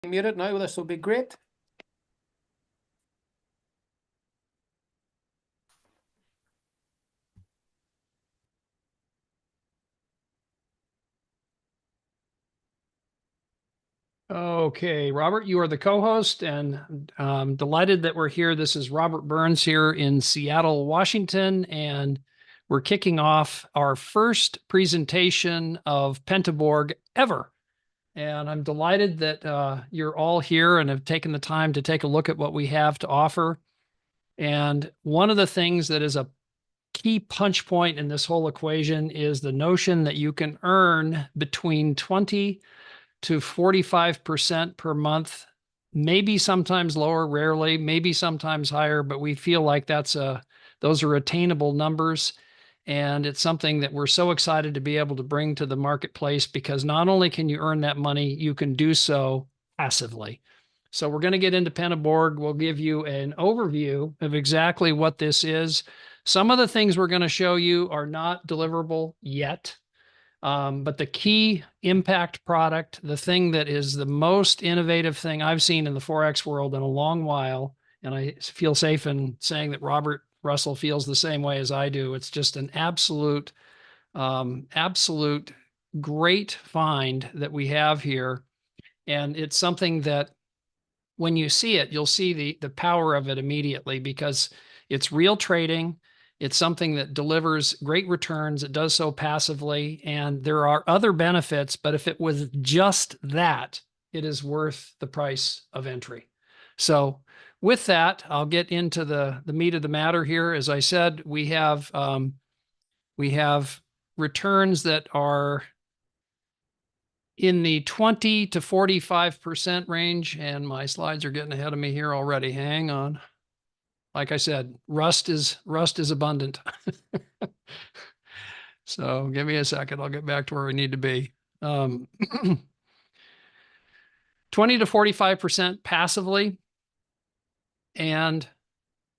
Mute it now, this will be great. Okay, Robert, you are the co-host, and I'm delighted that we're here. This is Robert Burns here in Seattle, Washington, and we're kicking off our first presentation of Pentaborg ever. And I'm delighted that you're all here and have taken the time to take a look at what we have to offer. And one of the things that is a key punch point in this whole equation is the notion that you can earn between 20 to 45% per month, maybe sometimes lower, rarely, maybe sometimes higher, but we feel like those are attainable numbers. And it's something that we're so excited to be able to bring to the marketplace because not only can you earn that money, you can do so passively. So we're going to get into Pentaborg. We'll give you an overview of exactly what this is. Some of the things we're going to show you are not deliverable yet. But the key impact product, the thing that is the most innovative thing I've seen in the Forex world in a long while, and I feel safe in saying that Robert Russell feels the same way as I do. It's just an absolute great find that we have here. And it's something that when you see it, you'll see the power of it immediately because it's real trading. It's something that delivers great returns. It does so passively, and there are other benefits, but if it was just that, it is worth the price of entry. So with that, I'll get into the meat of the matter here. As I said, we have returns that are in the 20 to 45% range, and my slides are getting ahead of me here already. Hang on. Like I said, rust is abundant. So give me a second. I'll get back to where we need to be. 20 to 45% passively. And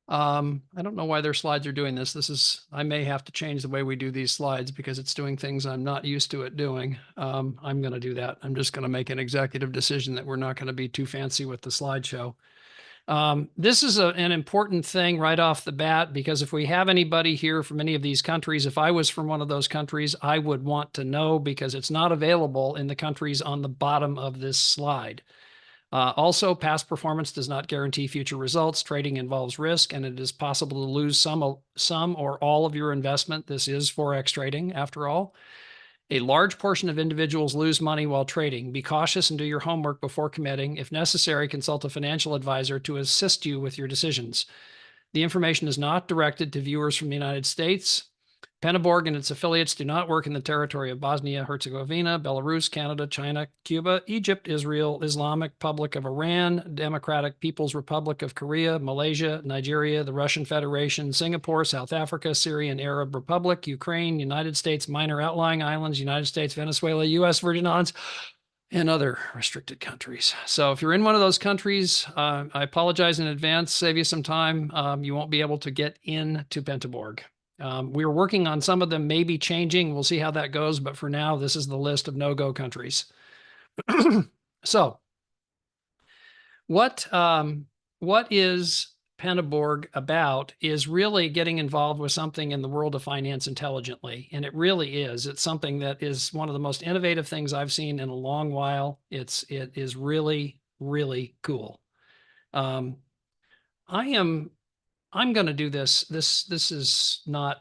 I don't know why their slides are doing this. I may have to change the way we do these slides because it's doing things I'm not used to it doing. I'm going to do that. I'm just going to make an executive decision that we're not going to be too fancy with the slideshow. This is an important thing right off the bat, because if we have anybody here from any of these countries, if I was from one of those countries, I would want to know because it's not available in the countries on the bottom of this slide. Also, past performance does not guarantee future results. Trading involves risk, and it is possible to lose some or all of your investment. This is Forex trading, after all. A large portion of individuals lose money while trading. Be cautious and do your homework before committing. If necessary, consult a financial advisor to assist you with your decisions. The information is not directed to viewers from the United States. Pentaborg and its affiliates do not work in the territory of Bosnia, Herzegovina, Belarus, Canada, China, Cuba, Egypt, Israel, Islamic Republic of Iran, Democratic People's Republic of Korea, Malaysia, Nigeria, the Russian Federation, Singapore, South Africa, Syrian Arab Republic, Ukraine, United States minor outlying islands, United States, Venezuela, U.S. Virgin Islands, and other restricted countries. So if you're in one of those countries, I apologize in advance, save you some time. You won't be able to get into Pentaborg. We're working on some of them maybe changing. We'll see how that goes. But for now, this is the list of no-go countries. So what is Pentaborg about is really getting involved with something in the world of finance intelligently. And it really is. It's something that is one of the most innovative things I've seen in a long while. It is really, really cool. I'm going to do this. This is not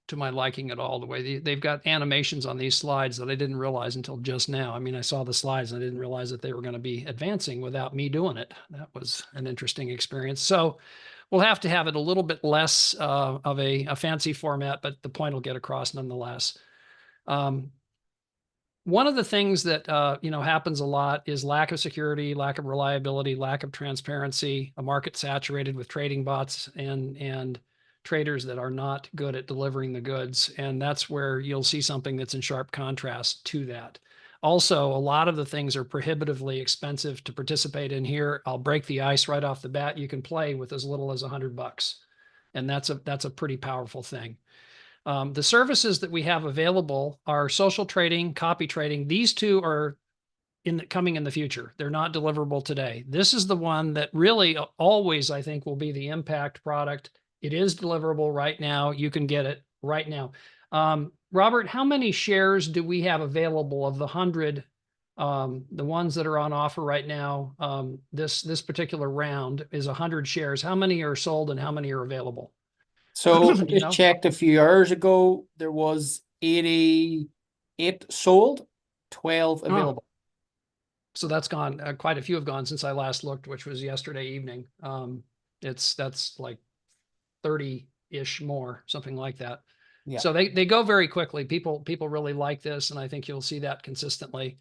to my liking at all. The way they've got animations on these slides that I didn't realize until just now. I mean, I saw the slides and I didn't realize that they were going to be advancing without me doing it. That was an interesting experience. So we'll have to have it a little bit less of a fancy format, but the point will get across nonetheless. One of the things that happens a lot is lack of security, lack of reliability, lack of transparency, a market saturated with trading bots and traders that are not good at delivering the goods. And that's where you'll see something that's in sharp contrast to that. Also, a lot of the things are prohibitively expensive to participate in here. I'll break the ice right off the bat. You can play with as little as $100. And that's a pretty powerful thing. The services that we have available are social trading, copy trading. These two are coming in the future. They're not deliverable today. This is the one that really always, I think, will be the impact product. It is deliverable right now. You can get it right now. Robert, how many shares do we have available of the 100, the ones that are on offer right now? This particular round is 100 shares. How many are sold and how many are available? So Do you know? checked a few hours ago, there was 88 sold, 12 Oh, available. so that's gone. Quite a few have gone since I last looked, which was yesterday evening. That's like 30-ish more, something like that. Yeah. So they go very quickly. People really like this, and I think you'll see that consistently.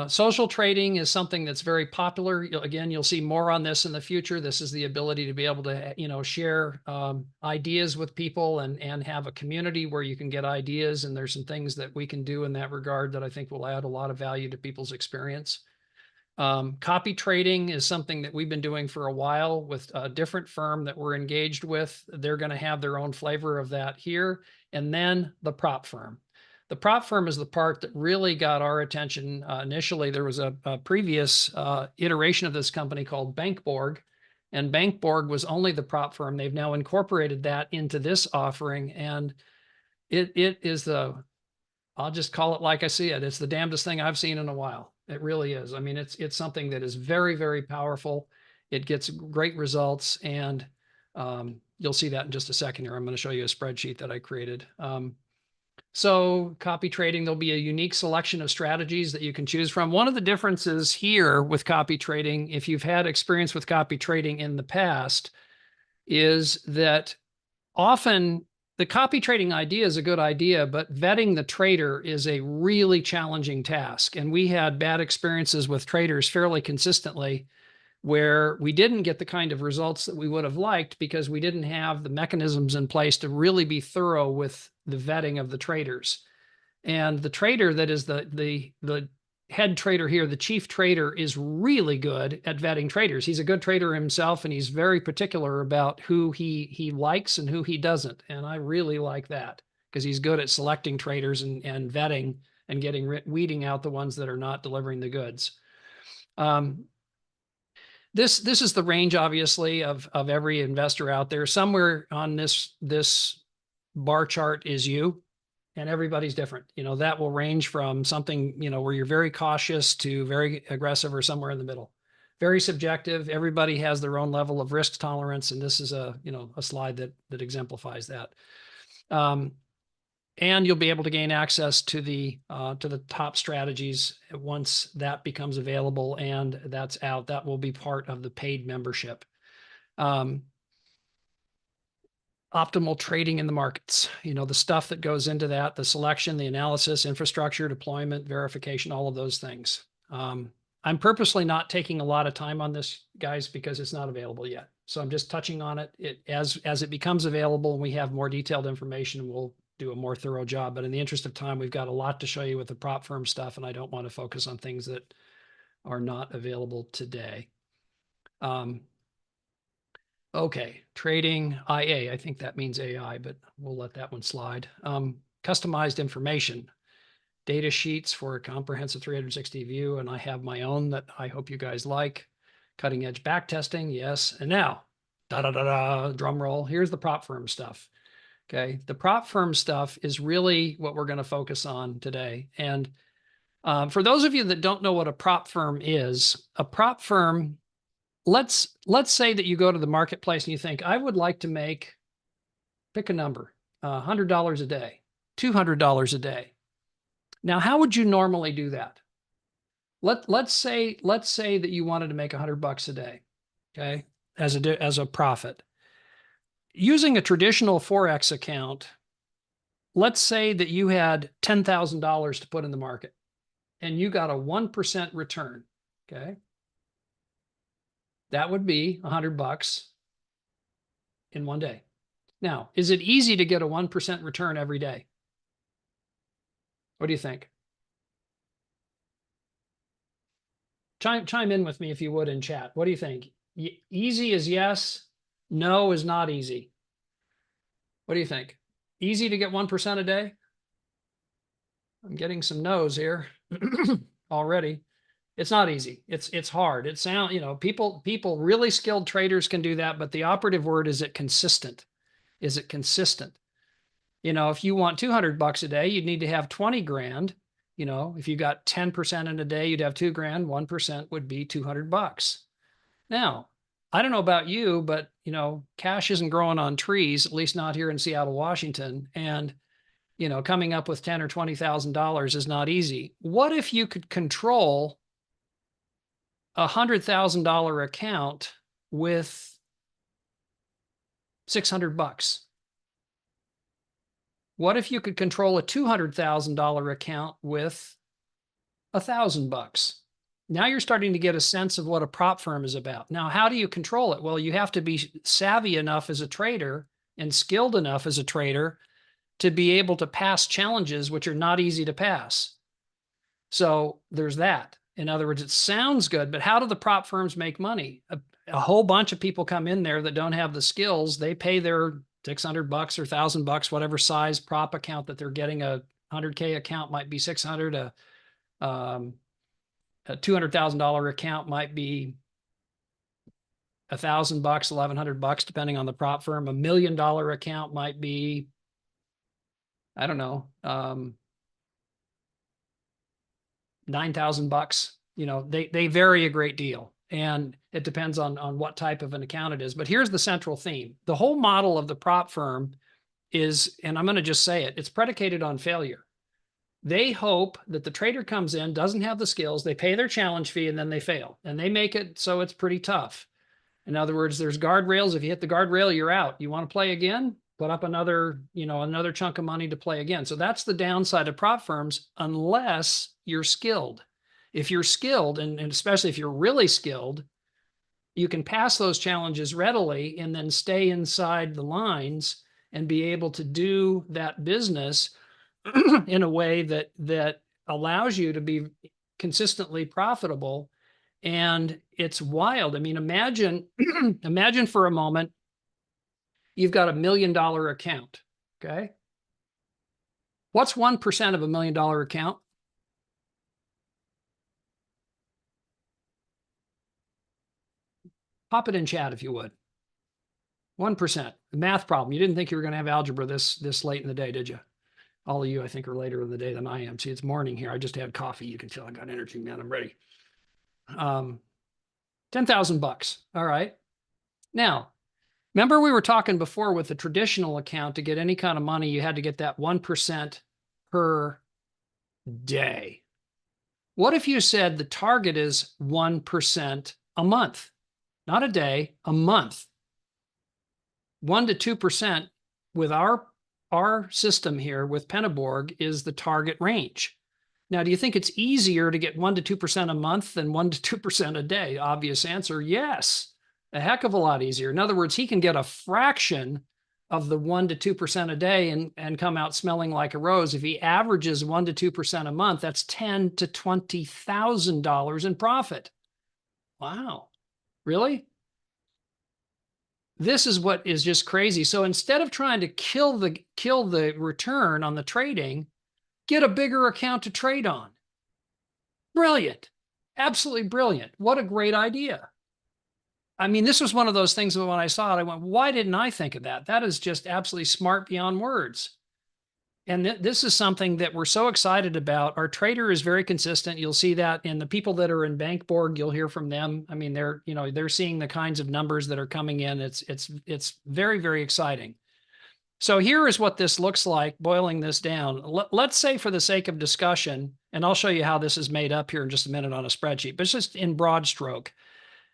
Social trading is something that's very popular. Again, you'll see more on this in the future. This is the ability to be able to, share ideas with people and have a community where you can get ideas. And there's some things that we can do in that regard that I think will add a lot of value to people's experience. Copy trading is something that we've been doing for a while with a different firm that we're engaged with. They're going to have their own flavor of that here. And then the prop firm. The prop firm is the part that really got our attention. Initially, there was a previous iteration of this company called Pentaborg, and Pentaborg was only the prop firm. They've now incorporated that into this offering, and it is I'll just call it like I see it. It's the damnedest thing I've seen in a while. It really is. I mean, it's something that is very, very powerful. It gets great results, and you'll see that in just a second here. I'm going to show you a spreadsheet that I created. So copy trading, there'll be a unique selection of strategies that you can choose from. One of the differences here with copy trading, if you've had experience with copy trading in the past, is that often the copy trading idea is a good idea, but vetting the trader is a really challenging task. And we had bad experiences with traders fairly consistently where we didn't get the kind of results that we would have liked because we didn't have the mechanisms in place to really be thorough with the vetting of the traders. And the trader that is the head trader here, the chief trader, is really good at vetting traders. He's a good trader himself, and he's very particular about who he likes and who he doesn't. And I really like that because he's good at selecting traders and vetting and weeding out the ones that are not delivering the goods. This is the range, obviously, of every investor out there. Somewhere on this bar chart is you, and everybody's different. That will range from something, where you're very cautious to very aggressive or somewhere in the middle. Very subjective. Everybody has their own level of risk tolerance, and this is a slide that exemplifies that. And you'll be able to gain access to the top strategies once that becomes available and that's out. That will be part of the paid membership. Optimal trading in the markets, the stuff that goes into that, the selection, the analysis, infrastructure, deployment, verification, all of those things. I'm purposely not taking a lot of time on this, guys, because it's not available yet. So I'm just touching on it. As it becomes available and we have more detailed information, we'll do a more thorough job. But in the interest of time, we've got a lot to show you with the prop firm stuff, and I don't want to focus on things that are not available today. Okay, trading IA. I think that means AI, but we'll let that one slide. Customized information, data sheets for a comprehensive 360 view, and I have my own that I hope you guys like. Cutting edge back testing, yes. And now, drum roll. Here's the prop firm stuff. Okay, the prop firm stuff is really what we're going to focus on today. And for those of you that don't know what a prop firm is, a prop firm, let's say that you go to the marketplace and you think, I would like to pick a number, $100 a day, $200 a day. Now, how would you normally do that? Let's say that you wanted to make $100 a day, okay, as a profit. Using a traditional Forex account, let's say that you had $10,000 to put in the market and you got a 1% return, okay? That would be $100 in one day. Now, is it easy to get a 1% return every day? What do you think? Chime in with me if you would in chat. What do you think? Easy is yes. No is not easy. What do you think? Easy to get 1% a day? I'm getting some no's here already. It's not easy. It's hard. It sound, people really skilled traders can do that, but the operative word is it consistent. Is it consistent? If you want $200 a day, you'd need to have 20 grand. If you got 10% in a day, you'd have 2 grand. 1% would be $200. Now, I don't know about you, but cash isn't growing on trees, at least not here in Seattle, Washington. And coming up with $10,000 or $20,000 is not easy. What if you could control $100,000 account with $600? What if you could control a $200,000 account with $1,000? Now you're starting to get a sense of what a prop firm is about. Now, how do you control it? Well, you have to be savvy enough as a trader and skilled enough as a trader to be able to pass challenges which are not easy to pass. So there's that. In other words, it sounds good, but how do the prop firms make money? A whole bunch of people come in there that don't have the skills. They pay their $600 or $1,000, whatever size prop account that they're getting. A 100K account might be 600. A $200,000 account might be $1,000, $1,100, depending on the prop firm. $1 million account might be, I don't know, $9,000. They vary a great deal, and it depends on what type of an account it is. But here's the central theme. The whole model of the prop firm is, and I'm going to just say it, it's predicated on failure. They hope that the trader comes in, doesn't have the skills, they pay their challenge fee, and then they fail. And they make it so it's pretty tough. In other words, there's guardrails. If you hit the guardrail, you're out. You want to play again? Put up another chunk of money to play again. So that's the downside of prop firms, unless you're skilled. If you're skilled, and especially if you're really skilled, you can pass those challenges readily and then stay inside the lines and be able to do that business in a way that allows you to be consistently profitable. And it's wild. I mean, imagine for a moment, you've got $1 million account. Okay. What's 1% of $1 million account? Pop it in chat if you would. 1%. The math problem. You didn't think you were going to have algebra this late in the day, did you? All of you, I think, are later in the day than I am. See, it's morning here. I just had coffee. You can tell I got energy, man. I'm ready. $10,000. All right. Now, remember we were talking before with the traditional account, to get any kind of money, you had to get that 1% per day. What if you said the target is 1% a month? Not a day, a month. 1 to 2% with our system here with Pentaborg is the target range. Now, do you think it's easier to get 1 to 2% a month than 1 to 2% a day? Obvious answer, yes. A heck of a lot easier. In other words, he can get a fraction of the 1 to 2% a day and come out smelling like a rose. If he averages 1 to 2% a month, that's $10,000 to $20,000 in profit. Wow. Really? This is what is just crazy. So instead of trying to kill the return on the trading, get a bigger account to trade on. Brilliant. Absolutely brilliant. What a great idea. I mean, this was one of those things that when I saw it, I went, why didn't I think of that? That is just absolutely smart beyond words. And this is something that we're so excited about. Our trader is very consistent. You'll see that in the people that are in Pentaborg, you'll hear from them. I mean, they're seeing the kinds of numbers that are coming in. It's very, very exciting. So here is what this looks like, boiling this down. Let's say, for the sake of discussion, and I'll show you how this is made up here in just a minute on a spreadsheet, but it's just in broad stroke.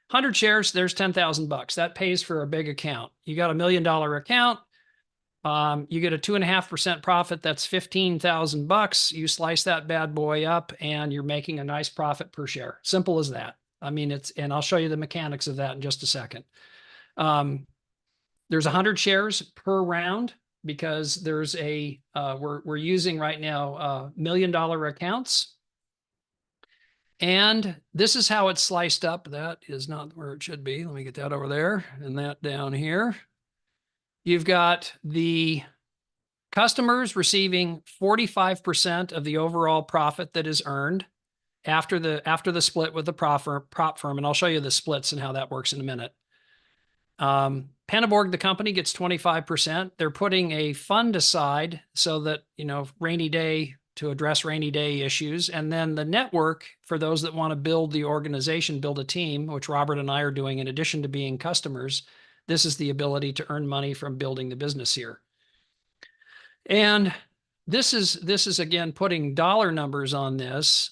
100 shares, there's $10,000. That pays for a big account. You got $1 million account. You get a 2.5% profit. That's $15,000. You slice that bad boy up and you're making a nice profit per share. Simple as that. I mean, and I'll show you the mechanics of that in just a second. There's 100 shares per round because there's we're using right now $1 million accounts. And this is how it's sliced up. That is not where it should be. Let me get that over there and that down here. You've got the customers receiving 45% of the overall profit that is earned. after the split with the prop firm, and I'll show you the splits and how that works in a minute. Pentaborg, the company, gets 25%. They're putting a fund aside so that, rainy day, to address rainy day issues. And then the network, for those that want to build the organization, build a team, which Robert and I are doing in addition to being customers, this is the ability to earn money from building the business here. And this is again, putting dollar numbers on this.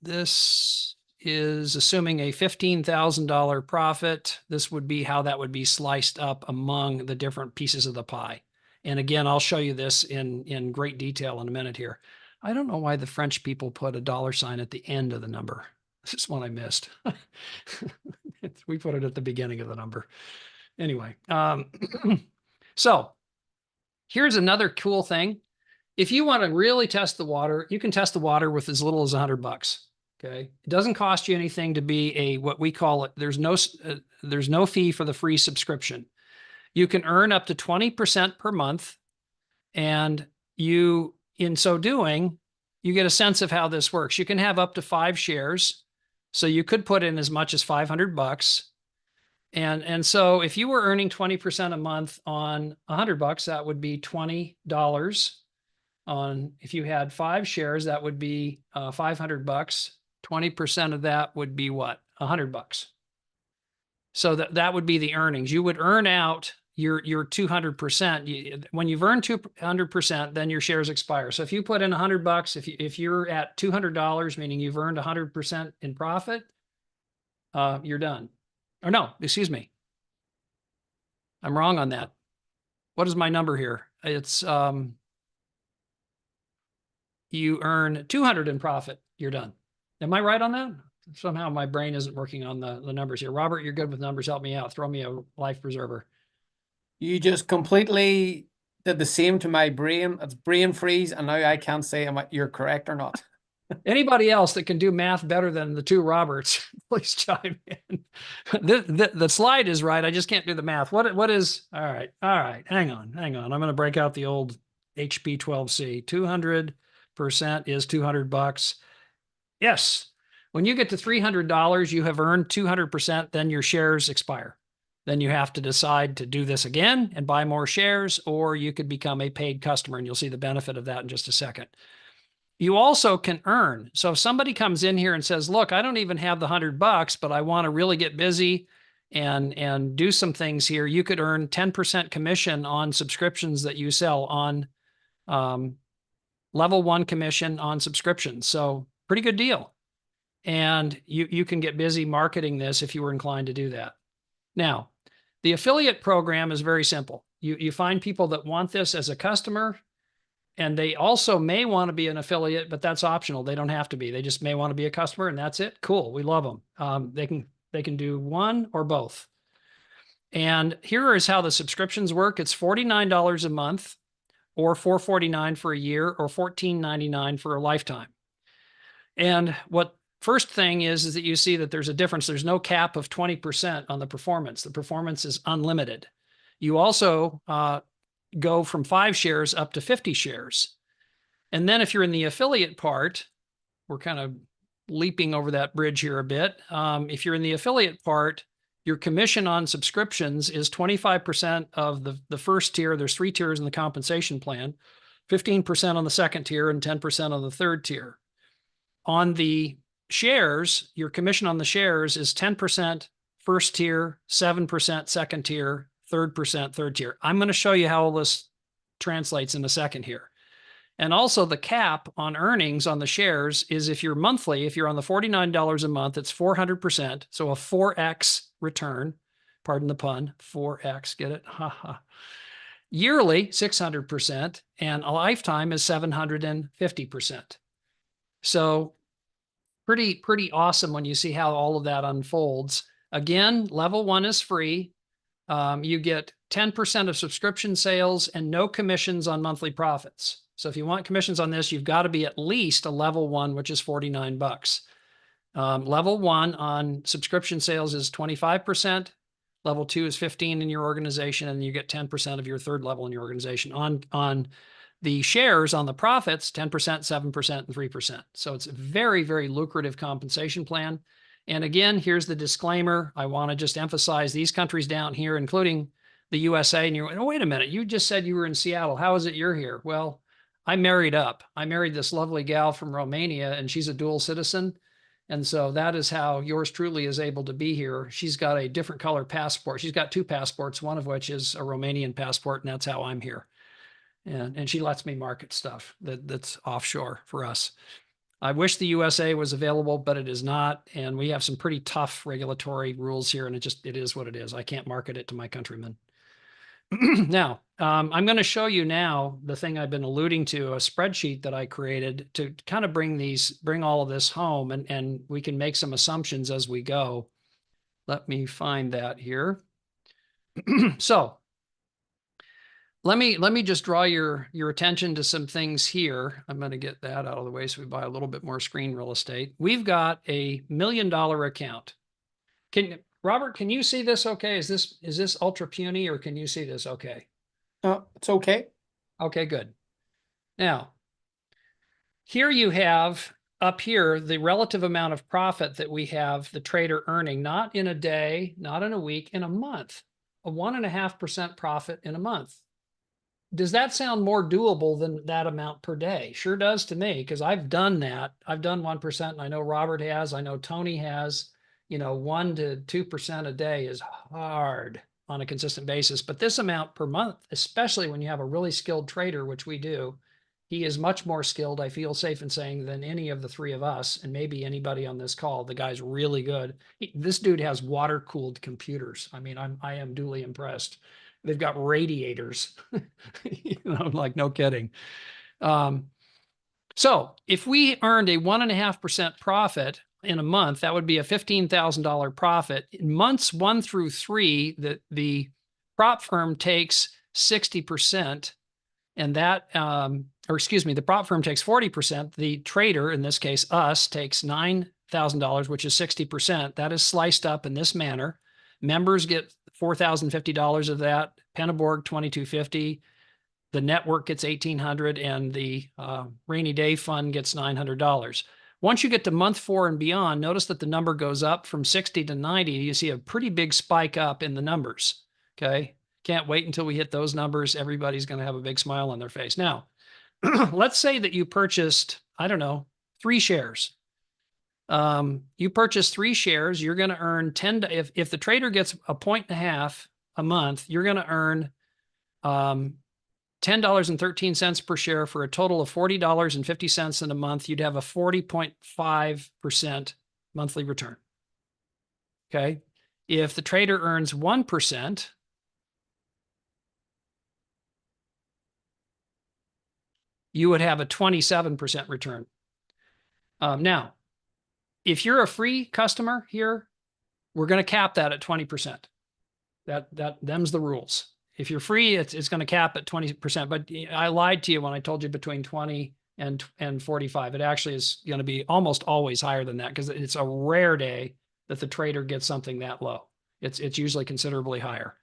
This is assuming a $15,000 profit. This would be how that would be sliced up among the different pieces of the pie. And again, I'll show you this in great detail in a minute here. I don't know why the French people put a $sign at the end of the number. This is one I missed. We put it at the beginning of the number. Anyway, so here's another cool thing. If you want to really test the water, you can test the water with as little as $100. Okay. It doesn't cost you anything to be what we call it. There's no fee for the free subscription. You can earn up to 20% per month. And in so doing, you get a sense of how this works. You can have up to 5 shares. So you could put in as much as $500. And so if you were earning 20% a month on $100, that would be $20. If you had 5 shares, that would be $500. 20% of that would be what? $100. So that would be the earnings. You would earn out your 200%. When you've earned 200%, then your shares expire. So if you put in $100, if you're at $200, meaning you've earned 100% in profit, you're done. Or no, excuse me. I'm wrong on that. What is my number here? It's you earn 200 in profit, you're done. Am I right on that? Somehow my brain isn't working on the numbers here. Robert, you're good with numbers. Help me out. Throw me a life preserver. You just completely did the same to my brain. It's brain freeze, and now I can't say you're correct or not. Anybody else that can do math better than the two Roberts, please chime in. The slide is right. I just can't do the math. What is, all right. Hang on. I'm going to break out the old HP12C. 200% is $200. Yes. When you get to $300, you have earned 200%, then your shares expire. Then you have to decide to do this again and buy more shares, or you could become a paid customer, and you'll see the benefit of that in just a second. You also can earn. So if somebody comes in here and says, look, I don't even have the $100, but I want to really get busy and do some things here, you could earn 10% commission on subscriptions that you sell on level 1 commission on subscriptions. So pretty good deal. And you can get busy marketing this if you were inclined to do that. Now, the affiliate program is very simple. You find people that want this as a customer, and they also may want to be an affiliate, but that's optional. They don't have to be. They just may want to be a customer, and that's it. Cool. We love them. They can do one or both. And here is how the subscriptions work. It's $49 a month, or $449 for a year, or $14.99 for a lifetime. And what first thing is that you see that there's a difference. There's no cap of 20% on the performance. The performance is unlimited. You also go from 5 shares up to 50 shares. And then if you're in the affiliate part, we're kind of leaping over that bridge here a bit. If you're in the affiliate part, your commission on subscriptions is 25% of the first tier. There's 3 tiers in the compensation plan, 15% on the second tier, and 10% on the third tier. On the shares, your commission on the shares is 10% first tier, 7% second tier, 3% third tier. I'm going to show you how all this translates in a second here. And also the cap on earnings on the shares is if you're monthly, if you're on the $49 a month, it's 400%. So a 4X return, pardon the pun, 4X, get it? Yearly, 600%, and a lifetime is 750%. So pretty awesome when you see how all of that unfolds. Again, level 1 is free. You get 10% of subscription sales and no commissions on monthly profits. So if you want commissions on this, you've got to be at least a level 1, which is $49. Level 1 on subscription sales is 25%. Level 2 is 15 in your organization, and you get 10% of your third level in your organization. On The shares on the profits, 10%, 7%, and 3%. So it's a very, very lucrative compensation plan. And again, here's the disclaimer. I want to just emphasize these countries down here, including the USA. And you're, oh, wait a minute, you just said you were in Seattle. How is it you're here? Well, I married up. I married this lovely gal from Romania, and she's a dual citizen. And so that is how yours truly is able to be here. She's got a different color passport. She's got two passports, one of which is a Romanian passport, and that's how I'm here. And she lets me market stuff that's offshore for us. I wish the USA was available, but it is not. And we have some pretty tough regulatory rules here, and it is what it is. I can't market it to my countrymen. Now, I'm going to show you now the thing I've been alluding to, a spreadsheet that I created to kind of bring all of this home, and we can make some assumptions as we go. Let me find that here. So let me just draw your attention to some things here. I'm going to get that out of the way so we buy a little bit more screen real estate. We've got a $1 million account. Robert, can you see this okay? Is this ultra puny, or can you see this okay? It's okay. Okay, good. Now, here you have up here the relative amount of profit that we have the trader earning, not in a day, not in a week, in a month. A 1.5% profit in a month. Does that sound more doable than that amount per day? Sure does to me, because I've done that. I've done 1%, and I know Robert has, I know Tony has. 1 to 2% a day is hard on a consistent basis. But this amount per month, especially when you have a really skilled trader, which we do, he is much more skilled, I feel safe in saying, than any of the three of us, and maybe anybody on this call. The guy's really good. This dude has water-cooled computers. I mean, I am duly impressed. They've got radiators, like no kidding. So if we earned a 1.5% profit in a month, that would be a $15,000 profit. In months 1 through 3, the prop firm takes 60%, and that, the prop firm takes 40%. The trader, in this case, us, takes $9,000, which is 60%. That is sliced up in this manner. Members get $4,050 of that. Pentaborg, $2,250. The network gets $1,800, and the rainy day fund gets $900. Once you get to month 4 and beyond, notice that the number goes up from 60 to 90. You see a pretty big spike up in the numbers. Okay. Can't wait until we hit those numbers. Everybody's going to have a big smile on their face. Now, let's say that you purchased, I don't know, 3 shares. You purchase 3 shares, you're going to earn 10. If the trader gets 1.5 points a month, you're going to earn $10.13 per share for a total of $40.50 in a month. You'd have a 40.5% monthly return. Okay. If the trader earns 1%, you would have a 27% return. Now, if you're a free customer here, we're going to cap that at 20%. Them's the rules. If you're free, it's going to cap at 20%. But I lied to you when I told you between 20 and 45. It actually is going to be almost always higher than that, because it's a rare day that the trader gets something that low. It's usually considerably higher.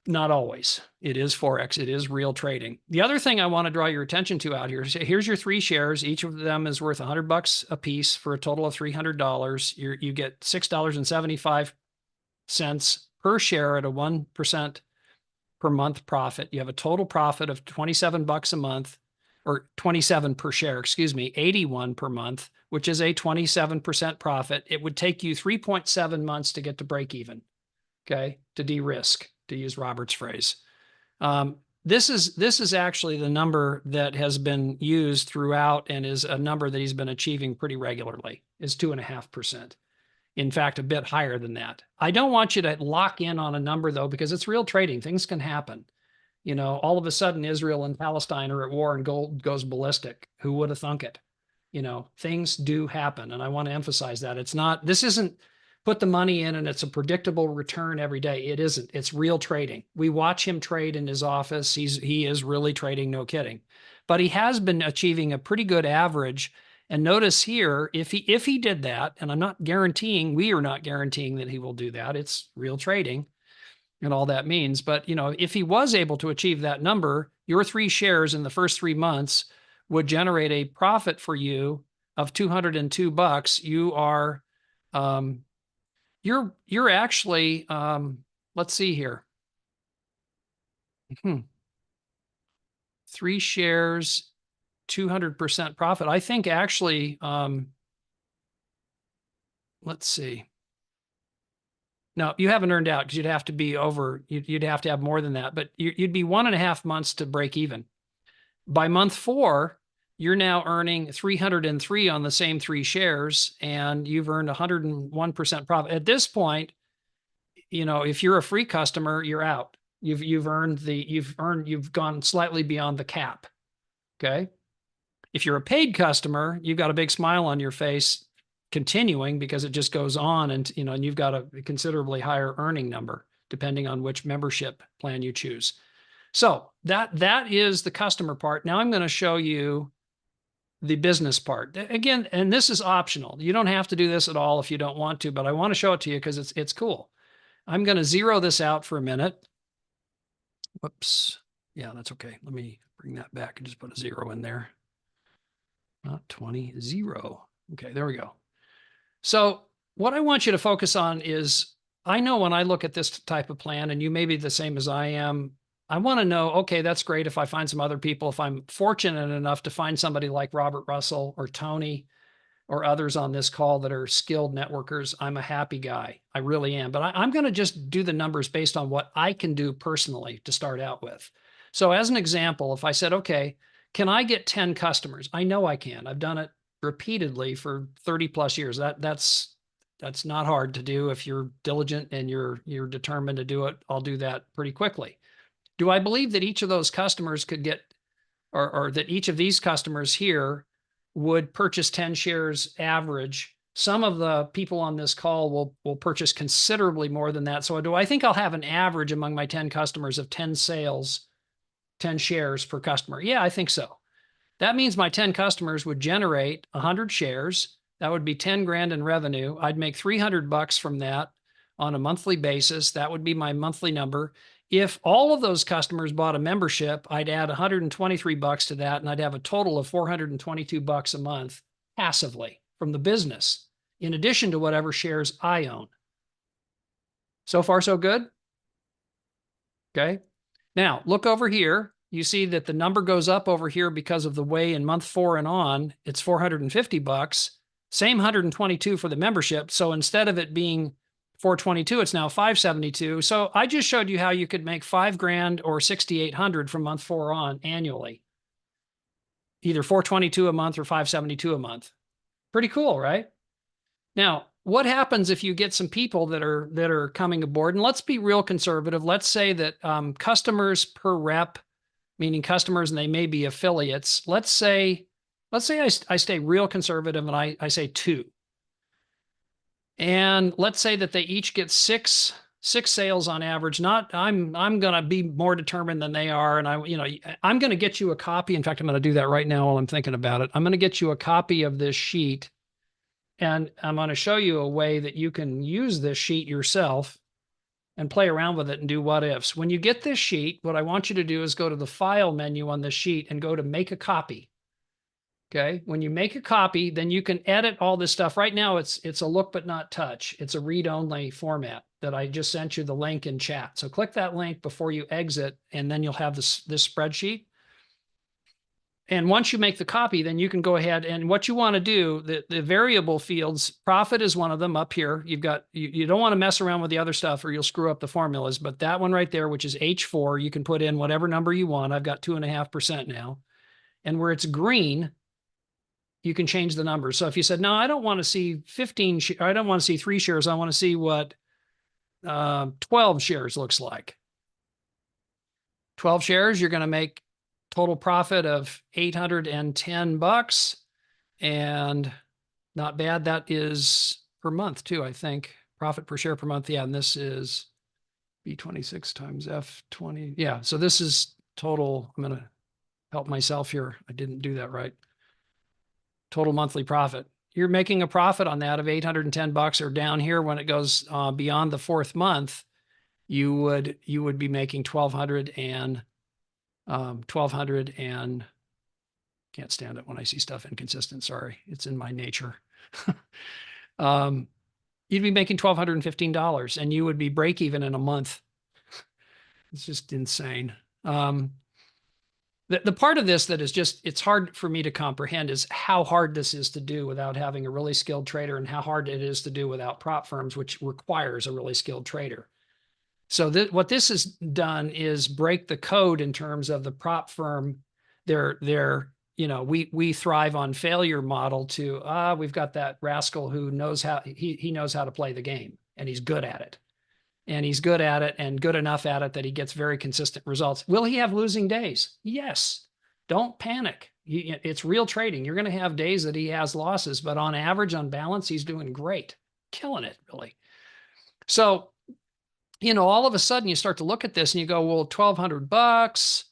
Not always. It is Forex. It is real trading. The other thing I want to draw your attention to out here is, here's your 3 shares. Each of them is worth $100 a piece for a total of $300. You get $6.75 per share at a 1% per month profit. You have a total profit of $27 a month, or 27 per share, 81 per month, which is a 27% profit. It would take you 3.7 months to get to break even. Okay. To de-risk, to use Robert's phrase. This is actually the number that has been used throughout, and is a number that he's been achieving pretty regularly, is 2.5%. In fact, a bit higher than that. I don't want you to lock in on a number, though, because it's real trading. Things can happen. All of a sudden Israel and Palestine are at war and gold goes ballistic. Who would have thunk it? Things do happen. And I want to emphasize that. This isn't put the money in and it's a predictable return every day. It isn't. It's real trading. We watch him trade in his office. He is really trading, no kidding. But he has been achieving a pretty good average. And notice here, if he did that, and I'm not guaranteeing, we are not guaranteeing that he will do that. It's real trading and all that means. But, if he was able to achieve that number, your 3 shares in the first 3 months would generate a profit for you of $202, you are, you're actually, let's see here. 3 shares, 200% profit. I think actually, let's see. No, you haven't earned out because you'd have to be over, you'd have to have more than that, but you'd be 1.5 months to break even. By month 4, you're now earning 303 on the same 3 shares, and you've earned 101% profit. At this point, you know, if you're a free customer, you're out. You've gone slightly beyond the cap. Okay. If you're a paid customer, you've got a big smile on your face continuing because it just goes on, and you know, and you've got a considerably higher earning number depending on which membership plan you choose. So that is the customer part. Now I'm going to show you the business part. Again, and this is optional. You don't have to do this at all if you don't want to, but I want to show it to you because it's cool. I'm going to zero this out for a minute. Whoops. Yeah, that's okay. Let me bring that back and just put a 0 in there. Not 20, 0. Okay, there we go. So what I want you to focus on is, I know when I look at this type of plan, and you may be the same as I am, I want to know, okay, that's great if I find some other people, if I'm fortunate enough to find somebody like Robert Russell or Tony or others on this call that are skilled networkers, I'm a happy guy. I really am. But I'm going to just do the numbers based on what I can do personally to start out with. So as an example, if I said, okay, can I get 10 customers? I know I can. I've done it repeatedly for 30 plus years. That's not hard to do. If you're diligent and you're determined to do it, I'll do that pretty quickly. Do I believe that each of those customers could get, or that each of these customers here would purchase 10 shares average? Some of the people on this call will purchase considerably more than that. So do I think I'll have an average among my 10 customers of 10 sales, 10 shares per customer? Yeah, I think so. That means my 10 customers would generate 100 shares. That would be 10 grand in revenue. I'd make $300 from that on a monthly basis. That would be my monthly number. If all of those customers bought a membership, I'd add $123 to that, and I'd have a total of $422 a month passively from the business, in addition to whatever shares I own. So far, so good? Okay. Now, look over here. You see that the number goes up over here because of the way in month 4 and on, it's $450. Same 122 for the membership. So instead of it being 422, it's now 572. So I just showed you how you could make 5 grand or 6,800 from month 4 on annually. Either 422 a month or 572 a month. Pretty cool, right? Now, what happens if you get some people that are coming aboard? And let's be real conservative. Let's say that customers per rep, meaning customers, and they may be affiliates. Let's say I stay real conservative and I say 2. And let's say that they each get six sales on average. I'm going to be more determined than they are. And I'm going to get you a copy. In fact, I'm going to do that right now while I'm thinking about it. I'm going to get you a copy of this sheet, and I'm going to show you a way that you can use this sheet yourself and play around with it and do what ifs. When you get this sheet, what I want you to do is go to the file menu on the sheet and go to make a copy. Okay. When you make a copy, then you can edit all this stuff. Right now, it's a look but not touch. It's a read-only format that I just sent you the link in chat. So click that link before you exit, and then you'll have this spreadsheet. And once you make the copy, then you can go ahead and what you want to do, the variable fields, profit is one of them up here. You don't want to mess around with the other stuff or you'll screw up the formulas, but that one right there, which is H4, you can put in whatever number you want. I've got 2.5% now. And where it's green, you can change the numbers. So if you said, no, I don't want to see 15, I don't want to see 3 shares. I want to see what 12 shares looks like. 12 shares, you're going to make total profit of $810, and not bad. That is per month too, I think. Profit per share per month. Yeah, and this is B26 times F20. Yeah, so this is total. I'm going to help myself here. I didn't do that right. Total monthly profit. You're making a profit on that of $810, or down here when it goes beyond the 4th month, you would be making $1,220. 1200 and can't stand it when I see stuff inconsistent. Sorry, it's in my nature. You'd be making $1,215 and you would be break even in a month. It's just insane. The part of this that is just, it's hard for me to comprehend is how hard this is to do without having a really skilled trader, and how hard it is to do without prop firms, which requires a really skilled trader. So what this has done is break the code in terms of the prop firm. We thrive on failure model to, we've got that rascal who knows how, he knows how to play the game and he's good at it. And he's good at it and good enough at it that he gets very consistent results. Will he have losing days? Yes. Don't panic. It's real trading. You're going to have days that he has losses, but on average, on balance, he's doing great, killing it, really. So, all of a sudden you start to look at this and you go, well, $1,200.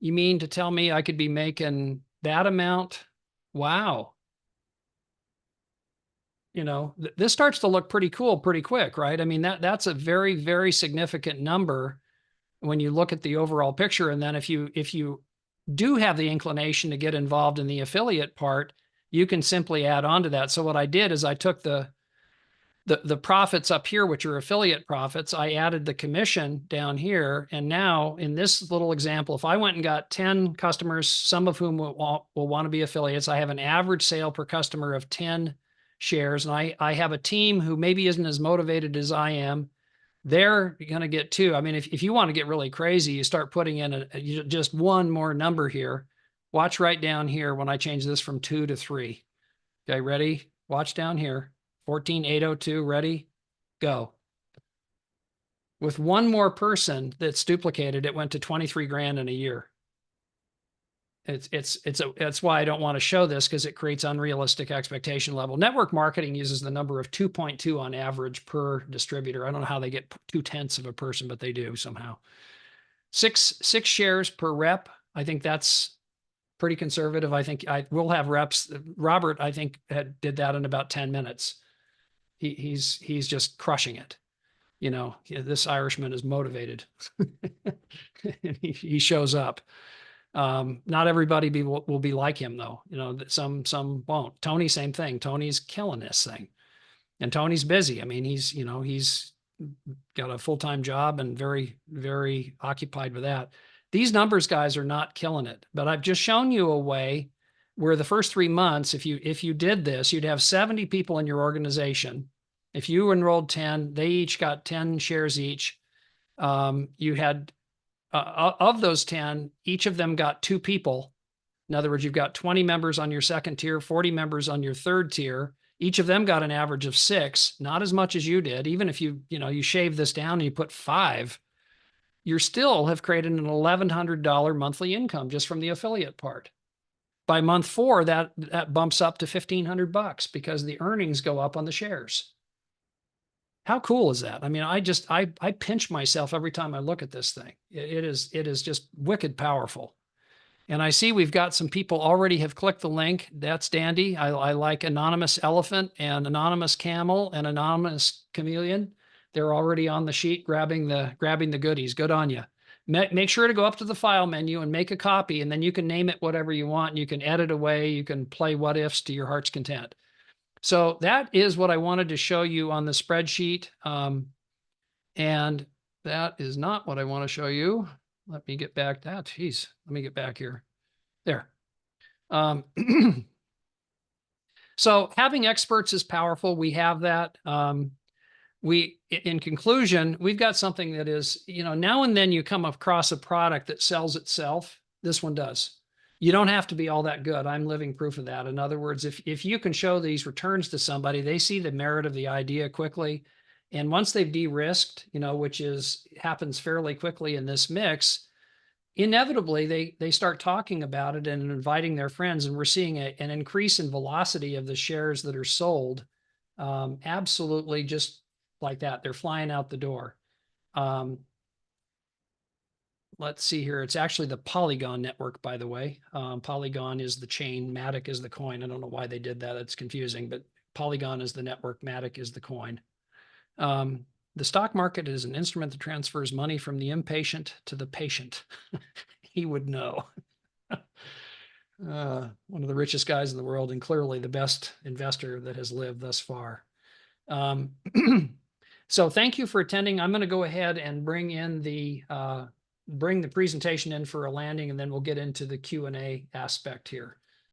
You mean to tell me I could be making that amount? Wow. This starts to look pretty cool pretty quick, right? I mean, that's a very, very significant number when you look at the overall picture. And then if you do have the inclination to get involved in the affiliate part, you can simply add on to that. So what I did is I took the profits up here, which are affiliate profits. I added the commission down here. And now in this little example, if I went and got 10 customers, some of whom will want to be affiliates, I have an average sale per customer of 10 shares. And I have a team who maybe isn't as motivated as I am. They're going to get 2. I mean, if you want to get really crazy, you start putting in just one more number here. Watch right down here when I change this from 2 to 3. Okay, ready? Watch down here. 14,802, ready? Go. With one more person that's duplicated, it went to 23 grand in a year. That's why I don't want to show this, because it creates unrealistic expectation level. Network marketing uses the number of 2.2 on average per distributor. I don't know how they get 0.2 of a person, but they do somehow. Six shares per rep. I think that's pretty conservative. I think I will have reps. Robert, I think, did that in about 10 minutes. He's just crushing it. This Irishman is motivated. And he shows up. Not everybody will be like him, though. Some won't. Tony, same thing. Tony's killing this thing, and Tony's busy. I mean, he's got a full-time job and very, very occupied with that. These numbers guys are not killing it, but I've just shown you a way where the first 3 months, if you did this, you'd have 70 people in your organization. If you enrolled 10, they each got 10 shares each. You had of those 10, each of them got 2 people. In other words, you've got 20 members on your second tier, 40 members on your third tier. Each of them got an average of 6, not as much as you did. Even if you shave this down and you put 5, you still have created an $1,100 monthly income just from the affiliate part. By month 4, that bumps up to $1,500 because the earnings go up on the shares. How cool is that? I mean, I pinch myself every time I look at this thing. It is just wicked powerful. And I see we've got some people already have clicked the link. That's dandy. I like Anonymous Elephant and Anonymous Camel and Anonymous Chameleon. They're already on the sheet grabbing the goodies. Good on you. Make sure to go up to the file menu and make a copy, and then you can name it whatever you want. And you can edit away. You can play what ifs to your heart's content. So that is what I wanted to show you on the spreadsheet. And that is not what I want to show you. Let me get back. Let me get back here. There. So having experts is powerful. We have that. In conclusion, we've got something that is, now and then you come across a product that sells itself. This one does. You don't have to be all that good. I'm living proof of that. In other words, if you can show these returns to somebody, they see the merit of the idea quickly. And once they've de-risked, which happens fairly quickly in this mix, inevitably they start talking about it and inviting their friends. And we're seeing an increase in velocity of the shares that are sold. Absolutely just like that. They're flying out the door. Let's see here. It's actually the Polygon network, by the way. Polygon is the chain, Matic is the coin. I don't know why they did that. It's confusing, but Polygon is the network, Matic is the coin. The stock market is an instrument that transfers money from the impatient to the patient. he would know. One of the richest guys in the world and clearly the best investor that has lived thus far. So thank you for attending. I'm going to go ahead and bring the presentation in for a landing, and then we'll get into the Q&A aspect here.